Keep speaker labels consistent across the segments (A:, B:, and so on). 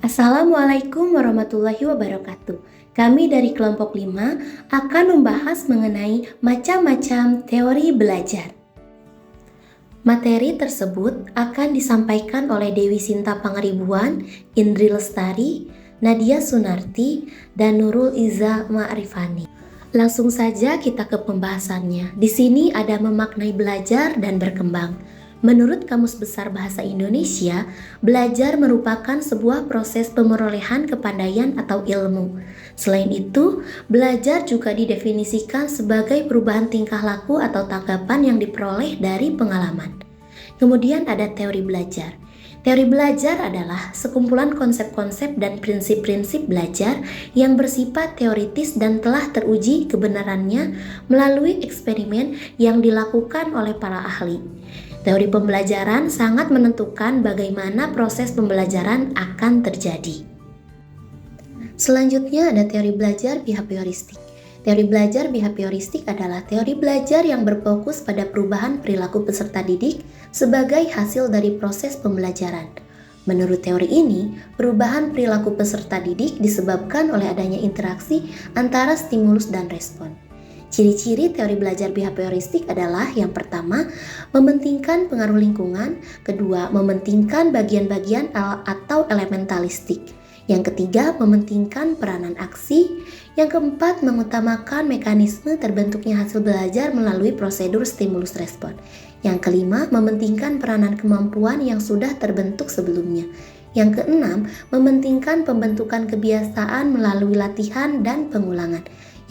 A: Assalamualaikum warahmatullahi wabarakatuh. Kami dari kelompok 5 akan membahas mengenai macam-macam teori belajar. Materi tersebut akan disampaikan oleh Dewi Sinta Pangaribuan, Indri Lestari, Nadia Sunarti, dan Nurul Iza Ma'rifani. Langsung saja kita ke pembahasannya. Di sini ada memaknai belajar dan berkembang. Menurut Kamus Besar Bahasa Indonesia, belajar merupakan sebuah proses pemerolehan kepandaian atau ilmu. Selain itu, belajar juga didefinisikan sebagai perubahan tingkah laku atau tanggapan yang diperoleh dari pengalaman. Kemudian ada teori belajar. Teori belajar adalah sekumpulan konsep-konsep dan prinsip-prinsip belajar yang bersifat teoritis dan telah teruji kebenarannya melalui eksperimen yang dilakukan oleh para ahli. Teori pembelajaran sangat menentukan bagaimana proses pembelajaran akan terjadi. Selanjutnya ada teori belajar behavioristik. Teori belajar behavioristik adalah teori belajar yang berfokus pada perubahan perilaku peserta didik sebagai hasil dari proses pembelajaran. Menurut teori ini, perubahan perilaku peserta didik disebabkan oleh adanya interaksi antara stimulus dan respon. Ciri-ciri teori belajar behavioristik adalah yang pertama, mementingkan pengaruh lingkungan, kedua, mementingkan bagian-bagian atau elementalistik, yang ketiga, mementingkan peranan aksi, yang keempat, mengutamakan mekanisme terbentuknya hasil belajar melalui prosedur stimulus respon, yang kelima, mementingkan peranan kemampuan yang sudah terbentuk sebelumnya, yang keenam, mementingkan pembentukan kebiasaan melalui latihan dan pengulangan.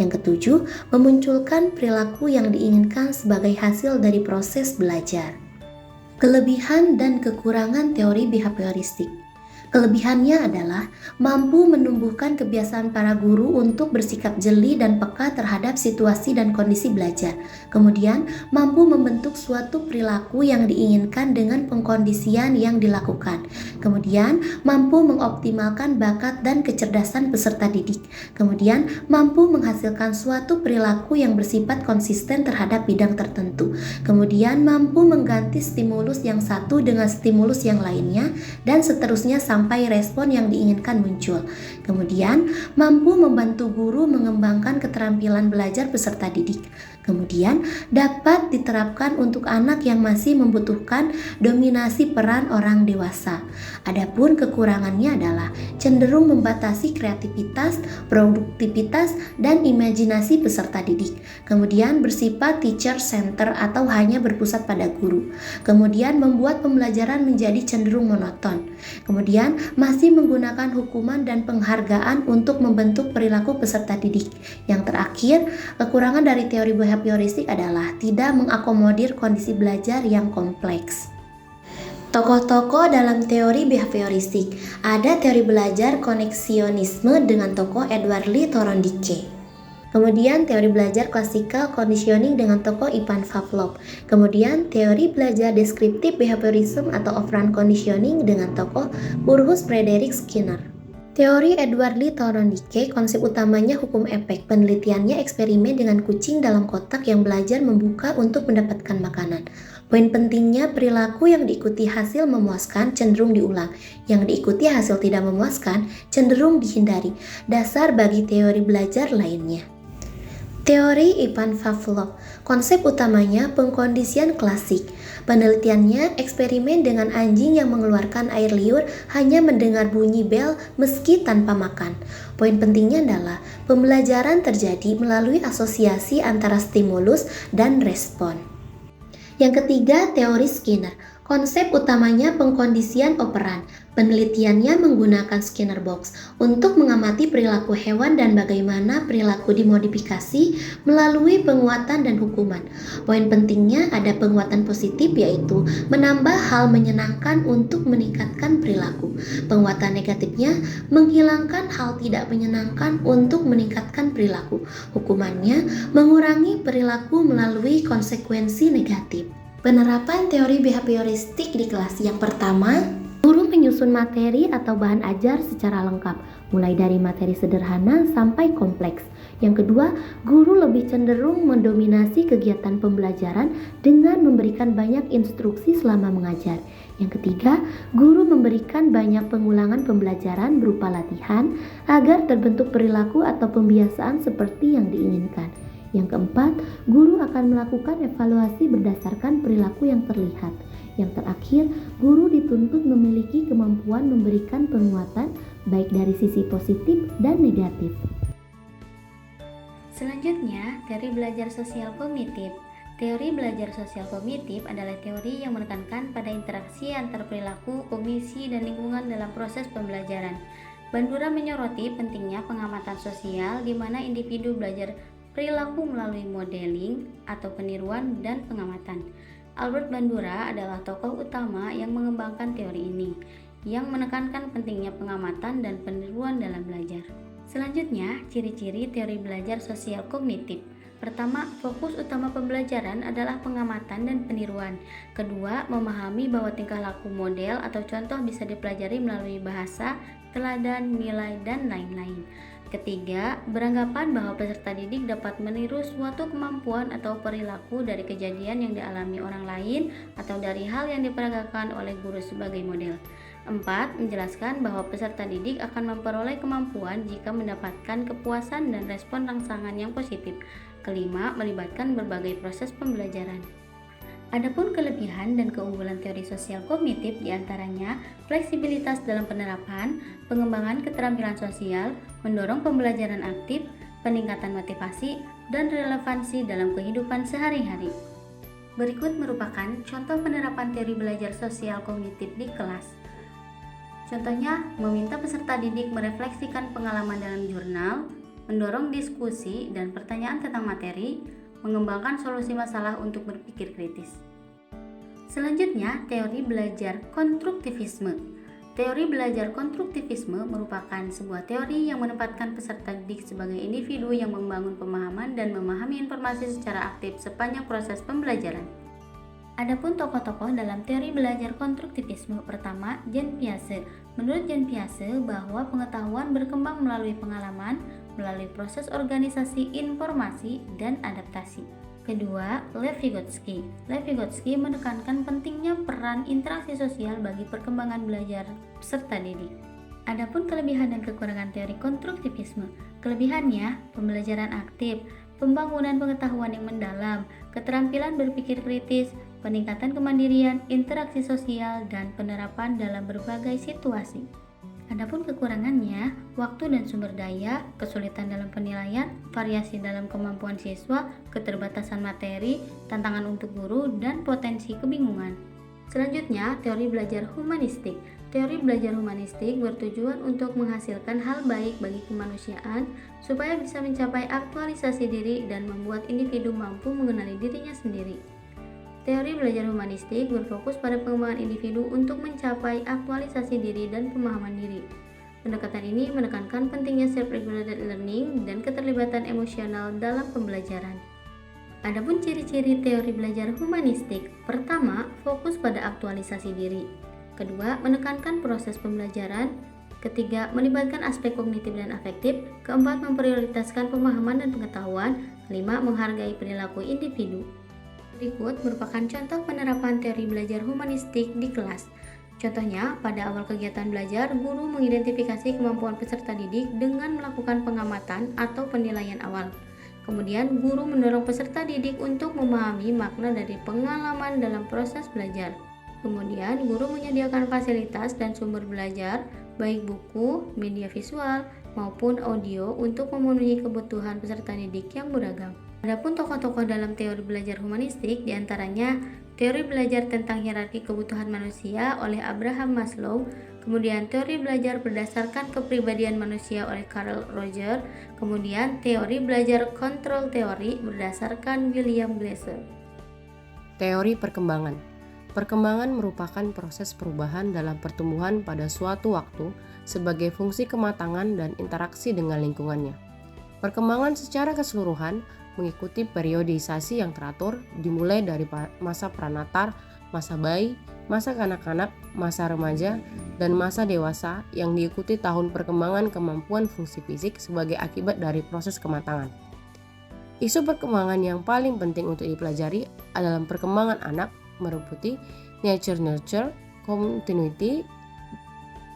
A: Yang ketujuh, memunculkan perilaku yang diinginkan sebagai hasil dari proses belajar. Kelebihan dan kekurangan teori behavioristik. Kelebihannya adalah mampu menumbuhkan kebiasaan para guru untuk bersikap jeli dan peka terhadap situasi dan kondisi belajar. Kemudian, mampu membentuk suatu perilaku yang diinginkan dengan pengkondisian yang dilakukan. Kemudian, mampu mengoptimalkan bakat dan kecerdasan peserta didik. Kemudian, mampu menghasilkan suatu perilaku yang bersifat konsisten terhadap bidang tertentu. Kemudian, mampu mengganti stimulus yang satu dengan stimulus yang lainnya, dan seterusnya sampai respon yang diinginkan muncul. Kemudian, mampu membantu guru mengembangkan keterampilan belajar peserta didik. Kemudian, dapat diterapkan untuk anak yang masih membutuhkan dominasi peran orang dewasa. Adapun kekurangannya adalah cenderung membatasi kreativitas, produktivitas, dan imajinasi peserta didik. Kemudian, bersifat teacher center atau hanya berpusat pada guru. Kemudian, membuat pembelajaran menjadi cenderung monoton. Kemudian, masih menggunakan hukuman dan penghargaan untuk membentuk perilaku peserta didik. Yang terakhir, kekurangan dari teori behavioristik adalah tidak mengakomodir kondisi belajar yang kompleks. Tokoh-tokoh dalam teori behavioristik. Ada teori belajar koneksionisme dengan tokoh Edward Lee Thorndike. Kemudian teori belajar classical conditioning dengan tokoh Ivan Pavlov. Kemudian teori belajar descriptive behaviorism atau operant conditioning dengan tokoh Burrhus Frederick Skinner. Teori Edward Lee Thorndike, konsep utamanya hukum efek. Penelitiannya eksperimen dengan kucing dalam kotak yang belajar membuka untuk mendapatkan makanan. Poin pentingnya, perilaku yang diikuti hasil memuaskan cenderung diulang, yang diikuti hasil tidak memuaskan cenderung dihindari. Dasar bagi teori belajar lainnya. Teori Ivan Pavlov, konsep utamanya pengkondisian klasik. Penelitiannya eksperimen dengan anjing yang mengeluarkan air liur hanya mendengar bunyi bel meski tanpa makan. Poin pentingnya adalah pembelajaran terjadi melalui asosiasi antara stimulus dan respon. Yang ketiga, teori Skinner. Konsep utamanya pengkondisian operan. Penelitiannya menggunakan Skinner box untuk mengamati perilaku hewan dan bagaimana perilaku dimodifikasi melalui penguatan dan hukuman. Poin pentingnya ada penguatan positif, yaitu menambah hal menyenangkan untuk meningkatkan perilaku. Penguatan negatifnya menghilangkan hal tidak menyenangkan untuk meningkatkan perilaku. Hukumannya mengurangi perilaku melalui konsekuensi negatif. Penerapan teori behavioristik di kelas. Yang pertama, guru menyusun materi atau bahan ajar secara lengkap, mulai dari materi sederhana sampai kompleks. Yang kedua, guru lebih cenderung mendominasi kegiatan pembelajaran dengan memberikan banyak instruksi selama mengajar. Yang ketiga, guru memberikan banyak pengulangan pembelajaran berupa latihan agar terbentuk perilaku atau pembiasaan seperti yang diinginkan. Yang keempat, guru akan melakukan evaluasi berdasarkan perilaku yang terlihat. Yang terakhir, guru dituntut memiliki kemampuan memberikan penguatan baik dari sisi positif dan negatif.
B: Selanjutnya, teori belajar sosial kognitif. Teori belajar sosial kognitif adalah teori yang menekankan pada interaksi antar perilaku, kognisi, dan lingkungan dalam proses pembelajaran. Bandura menyoroti pentingnya pengamatan sosial di mana individu belajar perilaku melalui modeling atau peniruan dan pengamatan. Albert Bandura adalah tokoh utama yang mengembangkan teori ini, yang menekankan pentingnya pengamatan dan peniruan dalam belajar. Selanjutnya, ciri-ciri teori belajar sosial kognitif. Pertama, fokus utama pembelajaran adalah pengamatan dan peniruan. Kedua, memahami bahwa tingkah laku model atau contoh bisa dipelajari melalui bahasa, teladan, nilai, dan lain-lain. Ketiga, beranggapan bahwa peserta didik dapat meniru suatu kemampuan atau perilaku dari kejadian yang dialami orang lain atau dari hal yang diperagakan oleh guru sebagai model. 4. Menjelaskan bahwa peserta didik akan memperoleh kemampuan jika mendapatkan kepuasan dan respon rangsangan yang positif. Kelima, melibatkan berbagai proses pembelajaran. Adapun kelebihan dan keunggulan teori sosial kognitif diantaranya fleksibilitas dalam penerapan, pengembangan keterampilan sosial, mendorong pembelajaran aktif, peningkatan motivasi, dan relevansi dalam kehidupan sehari-hari. Berikut merupakan contoh penerapan teori belajar sosial kognitif di kelas. Contohnya, meminta peserta didik merefleksikan pengalaman dalam jurnal, mendorong diskusi dan pertanyaan tentang materi, mengembangkan solusi masalah untuk berpikir kritis. Selanjutnya, teori belajar konstruktivisme. Teori belajar konstruktivisme merupakan sebuah teori yang menempatkan peserta didik sebagai individu yang membangun pemahaman dan memahami informasi secara aktif sepanjang proses pembelajaran. Adapun tokoh-tokoh dalam teori belajar konstruktivisme, pertama, Jean Piaget. Menurut Jean Piaget bahwa pengetahuan berkembang melalui pengalaman, melalui proses organisasi informasi dan adaptasi. Kedua, Lev Vygotsky. Lev Vygotsky menekankan pentingnya peran interaksi sosial bagi perkembangan belajar peserta didik. Adapun kelebihan dan kekurangan teori konstruktivisme. Kelebihannya, pembelajaran aktif, pembangunan pengetahuan yang mendalam, keterampilan berpikir kritis, peningkatan kemandirian, interaksi sosial, dan penerapan dalam berbagai situasi. Adapun kekurangannya, waktu dan sumber daya, kesulitan dalam penilaian, variasi dalam kemampuan siswa, keterbatasan materi, tantangan untuk guru, dan potensi kebingungan. Selanjutnya, teori belajar humanistik. Teori belajar humanistik bertujuan untuk menghasilkan hal baik bagi kemanusiaan supaya bisa mencapai aktualisasi diri dan membuat individu mampu mengenali dirinya sendiri. Teori belajar humanistik berfokus pada pengembangan individu untuk mencapai aktualisasi diri dan pemahaman diri. Pendekatan ini menekankan pentingnya self-regulated learning dan keterlibatan emosional dalam pembelajaran. Adapun ciri-ciri teori belajar humanistik, pertama, fokus pada aktualisasi diri. Kedua, menekankan proses pembelajaran. Ketiga, melibatkan aspek kognitif dan afektif. Keempat, memprioritaskan pemahaman dan pengetahuan. Kelima, menghargai perilaku individu. Berikut merupakan contoh penerapan teori belajar humanistik di kelas. Contohnya, pada awal kegiatan belajar, guru mengidentifikasi kemampuan peserta didik dengan melakukan pengamatan atau penilaian awal. Kemudian, guru mendorong peserta didik untuk memahami makna dari pengalaman dalam proses belajar. Kemudian, guru menyediakan fasilitas dan sumber belajar, baik buku, media visual, maupun audio untuk memenuhi kebutuhan peserta didik yang beragam. Adapun tokoh-tokoh dalam teori belajar humanistik diantaranya teori belajar tentang hierarki kebutuhan manusia oleh Abraham Maslow, kemudian teori belajar berdasarkan kepribadian manusia oleh Carl Rogers, kemudian teori belajar kontrol teori berdasarkan William Glasser.
C: Teori perkembangan. Perkembangan merupakan proses perubahan dalam pertumbuhan pada suatu waktu sebagai fungsi kematangan dan interaksi dengan lingkungannya. Perkembangan secara keseluruhan mengikuti periodisasi yang teratur dimulai dari masa pranatar, masa bayi, masa kanak-kanak, masa remaja, dan masa dewasa yang diikuti tahun perkembangan kemampuan fungsi fisik sebagai akibat dari proses kematangan. Isu perkembangan yang paling penting untuk dipelajari adalah perkembangan anak meliputi nature-nurture, continuity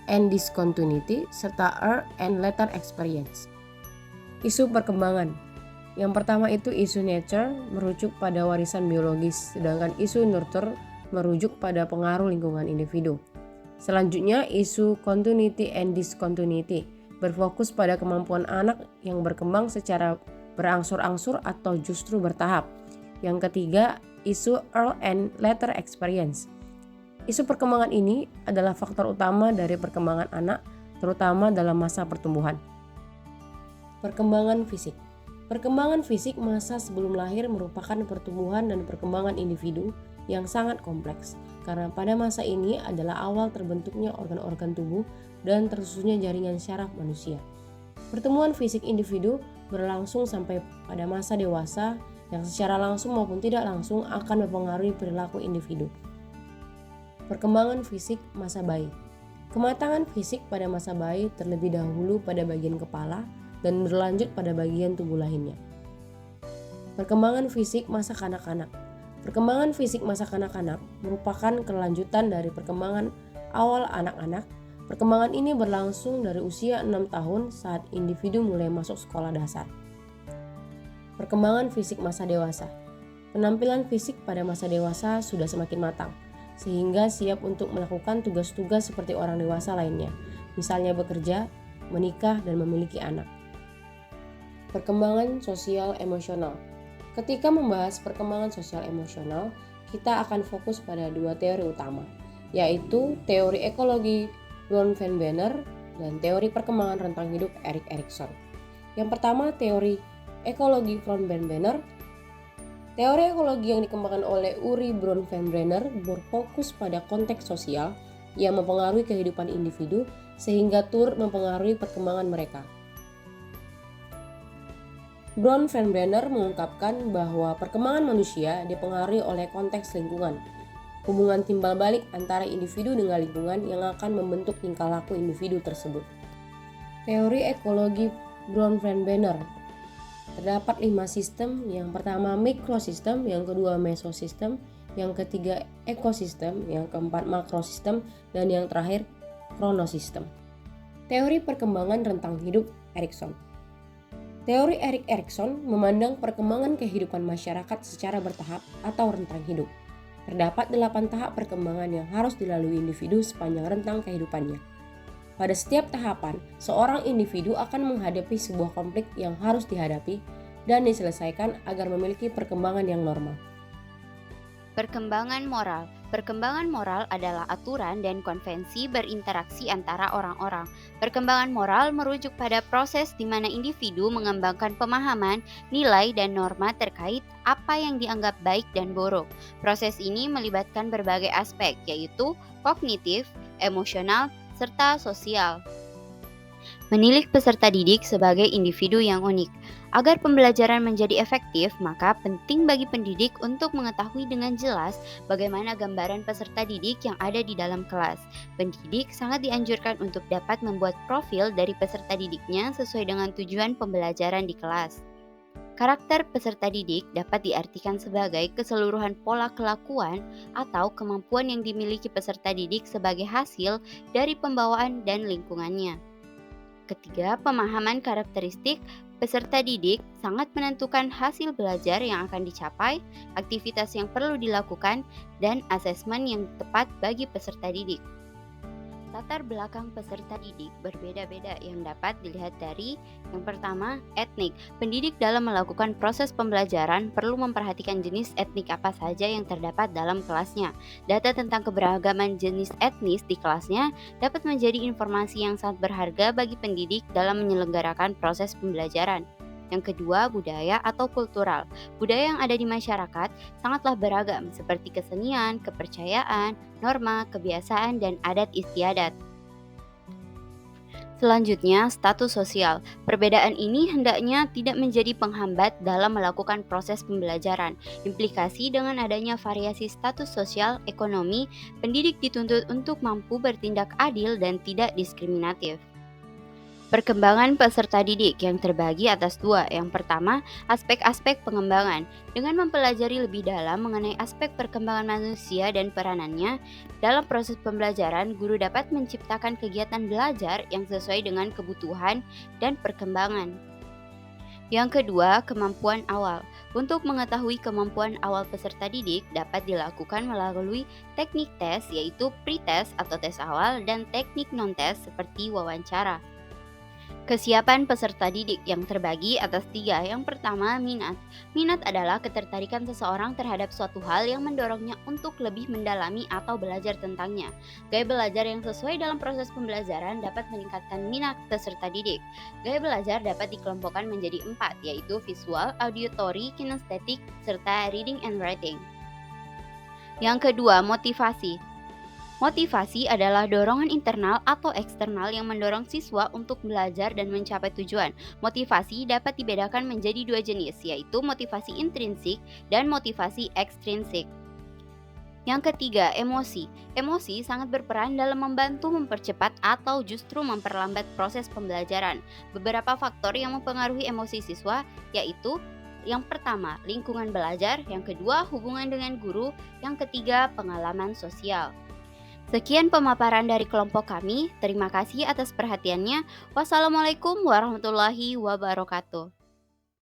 C: and discontinuity, serta early and later experience. Isu perkembangan. Yang pertama itu isu nature merujuk pada warisan biologis, sedangkan isu nurture merujuk pada pengaruh lingkungan individu. Selanjutnya isu continuity and discontinuity berfokus pada kemampuan anak yang berkembang secara berangsur-angsur atau justru bertahap. Yang ketiga, isu early and later experience. Isu perkembangan ini adalah faktor utama dari perkembangan anak, terutama dalam masa pertumbuhan. Perkembangan fisik. Perkembangan fisik masa sebelum lahir merupakan pertumbuhan dan perkembangan individu yang sangat kompleks, karena pada masa ini adalah awal terbentuknya organ-organ tubuh dan tersusunnya jaringan syaraf manusia. Pertumbuhan fisik individu berlangsung sampai pada masa dewasa yang secara langsung maupun tidak langsung akan mempengaruhi perilaku individu. Perkembangan fisik masa bayi. Kematangan fisik pada masa bayi terlebih dahulu pada bagian kepala dan berlanjut pada bagian tubuh lainnya. Perkembangan fisik masa kanak-kanak. Perkembangan fisik masa kanak-kanak merupakan kelanjutan dari perkembangan awal anak-anak. Perkembangan ini berlangsung dari usia 6 tahun saat individu mulai masuk sekolah dasar. Perkembangan fisik masa dewasa. Penampilan fisik pada masa dewasa sudah semakin matang, sehingga siap untuk melakukan tugas-tugas seperti orang dewasa lainnya, misalnya bekerja, menikah, dan memiliki anak. Perkembangan sosial emosional. Ketika membahas perkembangan sosial emosional, kita akan fokus pada dua teori utama, yaitu teori ekologi Bronfenbrenner Banner dan teori perkembangan rentang hidup Erik Erikson. Yang pertama, teori ekologi Bronfenbrenner Banner. Teori ekologi yang dikembangkan oleh Uri Bronfenbrenner berfokus pada konteks sosial yang mempengaruhi kehidupan individu sehingga turut mempengaruhi perkembangan mereka. Bronfenbrenner mengungkapkan bahwa perkembangan manusia dipengaruhi oleh konteks lingkungan, hubungan timbal balik antara individu dengan lingkungan yang akan membentuk tingkah laku individu tersebut. Teori ekologi Bronfenbrenner. Terdapat 5 sistem, yang pertama mikrosistem, yang kedua mesosistem, yang ketiga ekosistem, yang keempat makrosistem, dan yang terakhir kronosistem. Teori perkembangan rentang hidup Erikson. Teori Erik Erikson memandang perkembangan kehidupan masyarakat secara bertahap atau rentang hidup. Terdapat 8 tahap perkembangan yang harus dilalui individu sepanjang rentang kehidupannya. Pada setiap tahapan, seorang individu akan menghadapi sebuah konflik yang harus dihadapi dan diselesaikan agar memiliki perkembangan yang normal.
D: Perkembangan moral. Perkembangan moral adalah aturan dan konvensi berinteraksi antara orang-orang. Perkembangan moral merujuk pada proses di mana individu mengembangkan pemahaman, nilai, dan norma terkait apa yang dianggap baik dan buruk. Proses ini melibatkan berbagai aspek, yaitu kognitif, emosional, serta sosial. Menilik peserta didik sebagai individu yang unik. Agar pembelajaran menjadi efektif, maka penting bagi pendidik untuk mengetahui dengan jelas bagaimana gambaran peserta didik yang ada di dalam kelas. Pendidik sangat dianjurkan untuk dapat membuat profil dari peserta didiknya sesuai dengan tujuan pembelajaran di kelas. Karakter peserta didik dapat diartikan sebagai keseluruhan pola kelakuan atau kemampuan yang dimiliki peserta didik sebagai hasil dari pembawaan dan lingkungannya. Ketiga, pemahaman karakteristik peserta didik sangat menentukan hasil belajar yang akan dicapai, aktivitas yang perlu dilakukan, dan asesmen yang tepat bagi peserta didik. Latar belakang peserta didik berbeda-beda yang dapat dilihat dari yang pertama, etnik. Pendidik dalam melakukan proses pembelajaran perlu memperhatikan jenis etnik apa saja yang terdapat dalam kelasnya. Data tentang keberagaman jenis etnis di kelasnya dapat menjadi informasi yang sangat berharga bagi pendidik dalam menyelenggarakan proses pembelajaran. Yang kedua, budaya atau kultural. Budaya yang ada di masyarakat sangatlah beragam, seperti kesenian, kepercayaan, norma, kebiasaan, dan adat istiadat. Selanjutnya, status sosial. Perbedaan ini hendaknya tidak menjadi penghambat dalam melakukan proses pembelajaran. Implikasi dengan adanya variasi status sosial, ekonomi, pendidik dituntut untuk mampu bertindak adil dan tidak diskriminatif. Perkembangan peserta didik yang terbagi atas dua. Yang pertama, aspek-aspek pengembangan. Dengan mempelajari lebih dalam mengenai aspek perkembangan manusia dan peranannya, dalam proses pembelajaran, guru dapat menciptakan kegiatan belajar yang sesuai dengan kebutuhan dan perkembangan. Yang kedua, kemampuan awal. Untuk mengetahui kemampuan awal peserta didik dapat dilakukan melalui teknik tes, yaitu pre-test atau tes awal, dan teknik non-tes seperti wawancara. Kesiapan peserta didik yang terbagi atas tiga. Yang pertama, minat. Minat adalah ketertarikan seseorang terhadap suatu hal yang mendorongnya untuk lebih mendalami atau belajar tentangnya. Gaya belajar yang sesuai dalam proses pembelajaran dapat meningkatkan minat peserta didik. Gaya belajar dapat dikelompokkan menjadi 4, yaitu visual, auditory, kinestetik, serta reading and writing. Yang kedua, motivasi. Motivasi adalah dorongan internal atau eksternal yang mendorong siswa untuk belajar dan mencapai tujuan. Motivasi dapat dibedakan menjadi dua jenis, yaitu motivasi intrinsik dan motivasi ekstrinsik. Yang ketiga, emosi. Emosi sangat berperan dalam membantu mempercepat atau justru memperlambat proses pembelajaran. Beberapa faktor yang mempengaruhi emosi siswa yaitu yang pertama, lingkungan belajar, yang kedua, hubungan dengan guru, yang ketiga, pengalaman sosial. Sekian pemaparan dari kelompok kami. Terima kasih atas perhatiannya. Wassalamualaikum warahmatullahi wabarakatuh.